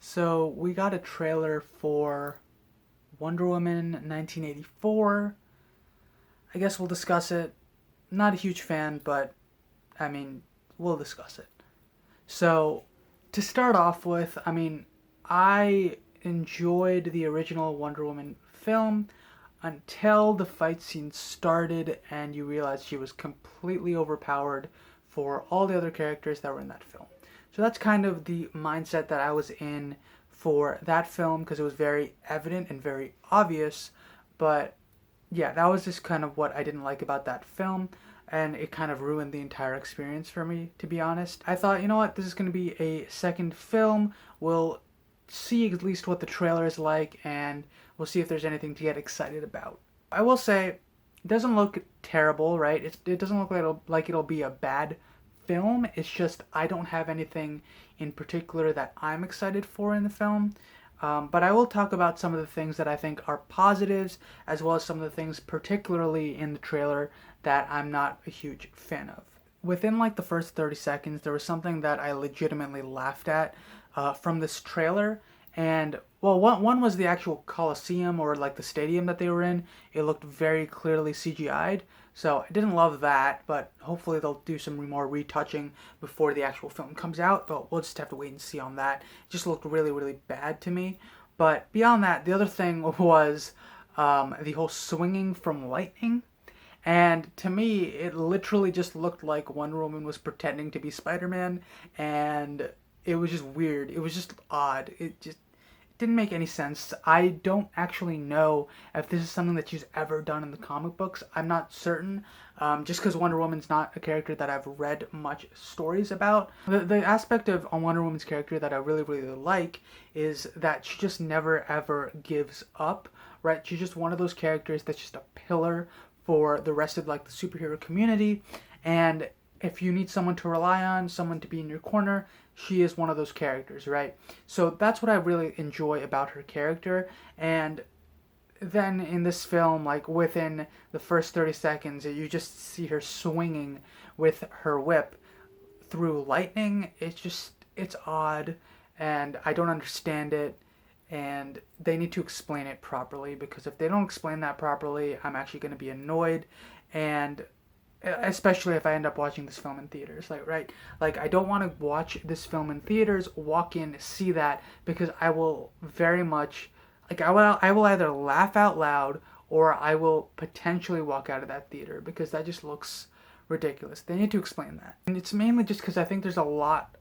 So we got a trailer for Wonder Woman 1984. I guess we'll discuss it. Not a huge fan, but I mean, we'll discuss it. So, to start off with, I enjoyed the original Wonder Woman film until the fight scene started and you realized she was completely overpowered for all the other characters that were in that film. So that's kind of the mindset that I was in for that film because it was very evident and very obvious. But yeah, that was just kind of what I didn't like about that film. And it kind of ruined the entire experience for me, to be honest. I thought, you know what, this is going to be a second film. We'll see at least what the trailer is like, and we'll see if there's anything to get excited about. I will say, it doesn't look terrible, right? It doesn't look like it'll be a bad film. It's just I don't have anything in particular that I'm excited for in the film. But I will talk about some of the things that I think are positives, as well as some of the things, particularly in the trailer, that I'm not a huge fan of. Within like the first 30 seconds, there was something that I legitimately laughed at from this trailer. And well, one was the actual Coliseum or like the stadium that they were in. It looked very clearly CGI'd. So I didn't love that, but hopefully they'll do some more retouching before the actual film comes out. But we'll just have to wait and see on that. It just looked really, really bad to me. But beyond that, the other thing was the whole swinging from lightning. And to me, it literally just looked like Wonder Woman was pretending to be Spider-Man, and it was just weird. It was just odd. It just didn't make any sense. I don't actually know if this is something that she's ever done in the comic books. I'm not certain, just because Wonder Woman's not a character that I've read much stories about. The aspect of Wonder Woman's character that I really, really like is that she just never, ever gives up, right? She's just one of those characters that's just a pillar for the rest of like the superhero community, and if you need someone to rely on, someone to be in your corner, she is one of those characters, right? So that's what I really enjoy about her character. And then in this film, like within the first 30 seconds, you just see her swinging with her whip through lightning. It's odd, and I don't understand it. And they need to explain it properly, because if they don't explain that properly, I'm actually going to be annoyed. And especially if I end up watching this film in theaters, like, right, like I don't want to watch this film in theaters, walk in, see that, because I will very much, like, I will either laugh out loud or I will potentially walk out of that theater, because that just looks ridiculous. They need to explain that. And it's mainly just because I think there's a lot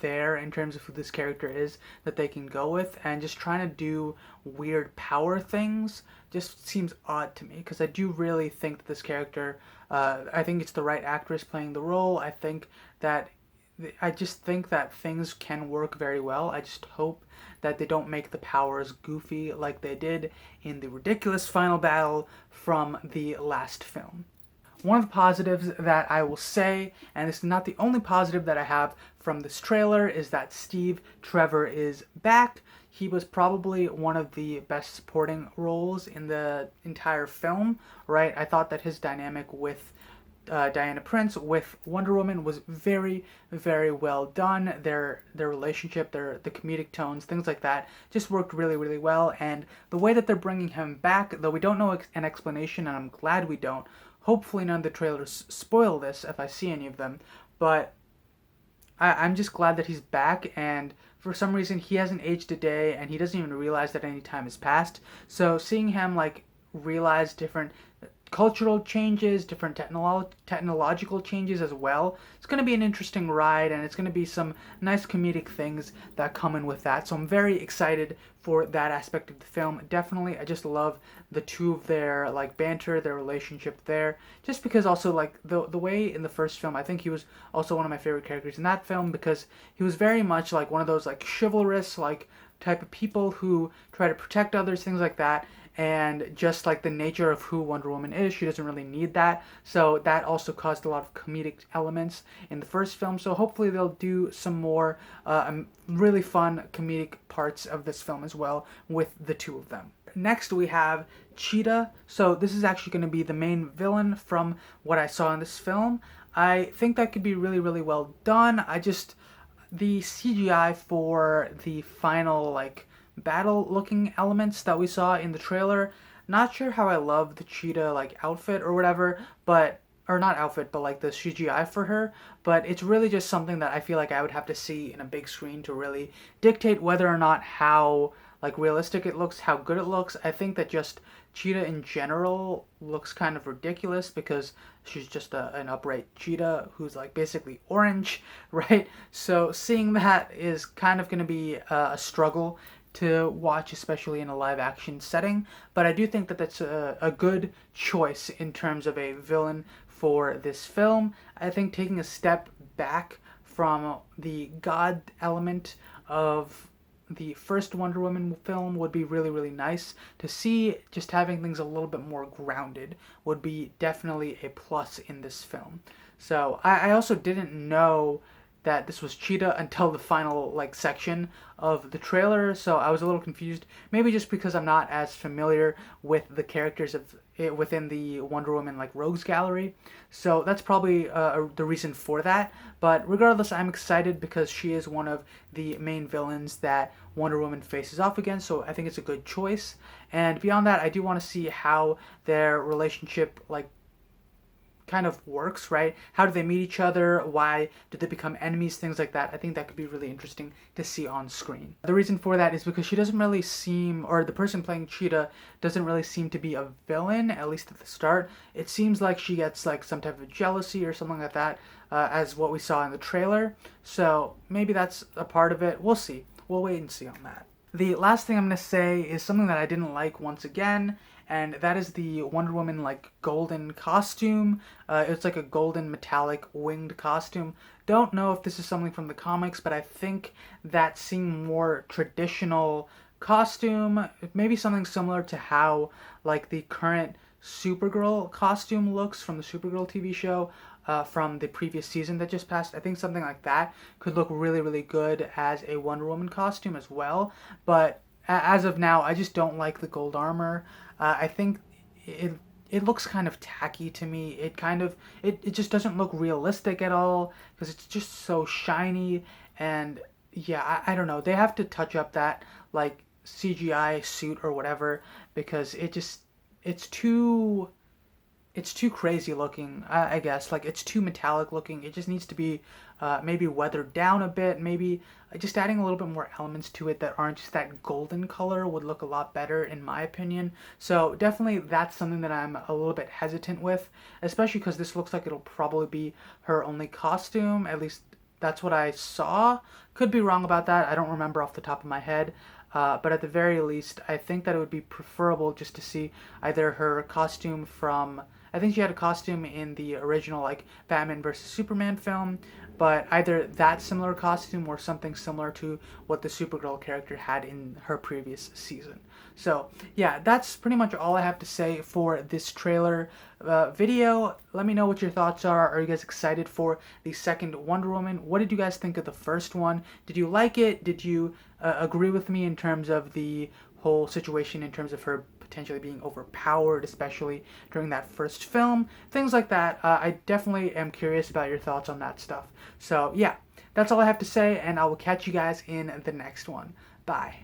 there in terms of who this character is that they can go with, and just trying to do weird power things just seems odd to me, because I do really think that this character, I think it's the right actress playing the role. I just think that things can work very well. I just hope that they don't make the powers goofy like they did in the ridiculous final battle from the last film. One of the positives that I will say, and this is not the only positive that I have from this trailer, is that Trevor is back. He was probably one of the best supporting roles in the entire film, right? I thought that his dynamic with Diana Prince with Wonder Woman was very, very well done. Their relationship, the comedic tones, things like that, just worked really, really well. And the way that they're bringing him back, though we don't know an explanation, and I'm glad we don't. Hopefully none of the trailers spoil this if I see any of them, but I'm just glad that he's back, and for some reason he hasn't aged a day, and he doesn't even realize that any time has passed. So seeing him like realize different cultural changes, different technological changes as well. It's going to be an interesting ride, and it's going to be some nice comedic things that come in with that. So I'm very excited for that aspect of the film. Definitely, I just love the two of their like banter, their relationship there. Just because also like the way in the first film, I think he was also one of my favorite characters in that film, because he was very much like one of those like chivalrous like type of people who try to protect others, things like that. And just like the nature of who Wonder Woman is, she doesn't really need that. So that also caused a lot of comedic elements in the first film. So hopefully they'll do some more really fun comedic parts of this film as well with the two of them. Next we have Cheetah. So this is actually going to be the main villain from what I saw in this film. I think that could be really, really well done. the CGI for the final like battle looking elements that we saw in the trailer, not sure how I love the cheetah like outfit or whatever, but or not outfit, but like the CGI for her, but it's really just something that I feel like I would have to see in a big screen to really dictate whether or not how like realistic it looks, how good it looks. I think that just Cheetah in general looks kind of ridiculous because she's just an upright cheetah who's like basically orange, right? So seeing that is kind of going to be a struggle to watch, especially in a live action setting. But I do think that that's a good choice in terms of a villain for this film. I think taking a step back from the God element of the first Wonder Woman film would be really, really nice to see. Just having things a little bit more grounded would be definitely a plus in this film. So I also didn't know that this was Cheetah until the final like section of the trailer, so I was a little confused. Maybe just because I'm not as familiar with the characters of it within the Wonder Woman like rogues gallery, so that's probably the reason for that. But regardless, I'm excited because she is one of the main villains that Wonder Woman faces off against, so I think it's a good choice. And beyond that, I do want to see how their relationship like kind of works, right? How do they meet each other? Why did they become enemies? Things like that. I think that could be really interesting to see on screen. The reason for that is because she doesn't really seem, or the person playing Cheetah doesn't really seem to be a villain, at least at the start. It seems like she gets like some type of jealousy or something like that, as what we saw in the trailer. So maybe that's a part of it. We'll see. We'll wait and see on that. The last thing I'm going to say is something that I didn't like once again, and that is the Wonder Woman like golden costume. It's like a golden metallic winged costume. Don't know if this is something from the comics, but I think that seeing more traditional costume, maybe something similar to how like the current Supergirl costume looks from the Supergirl TV show, from the previous season that just passed. I think something like that could look really, really good as a Wonder Woman costume as well. But as of now, I just don't like the gold armor. I think it looks kind of tacky to me. It just doesn't look realistic at all because it's just so shiny. And yeah, I don't know. They have to touch up that like CGI suit or whatever because it's too it's too crazy looking, I guess. Like, it's too metallic looking. It just needs to be maybe weathered down a bit. Maybe just adding a little bit more elements to it that aren't just that golden color would look a lot better, in my opinion. So definitely that's something that I'm a little bit hesitant with, especially because this looks like it'll probably be her only costume. At least that's what I saw. Could be wrong about that. I don't remember off the top of my head. But at the very least, I think that it would be preferable just to see either her costume from... I think she had a costume in the original, like, Batman vs. Superman film, but either that similar costume or something similar to what the Supergirl character had in her previous season. So, yeah, that's pretty much all I have to say for this trailer video. Let me know what your thoughts are. Are you guys excited for the second Wonder Woman? What did you guys think of the first one? Did you like it? Did you agree with me in terms of the whole situation, in terms of her potentially being overpowered, especially during that first film? Things like that. I definitely am curious about your thoughts on that stuff. So, yeah, that's all I have to say, and I will catch you guys in the next one. Bye.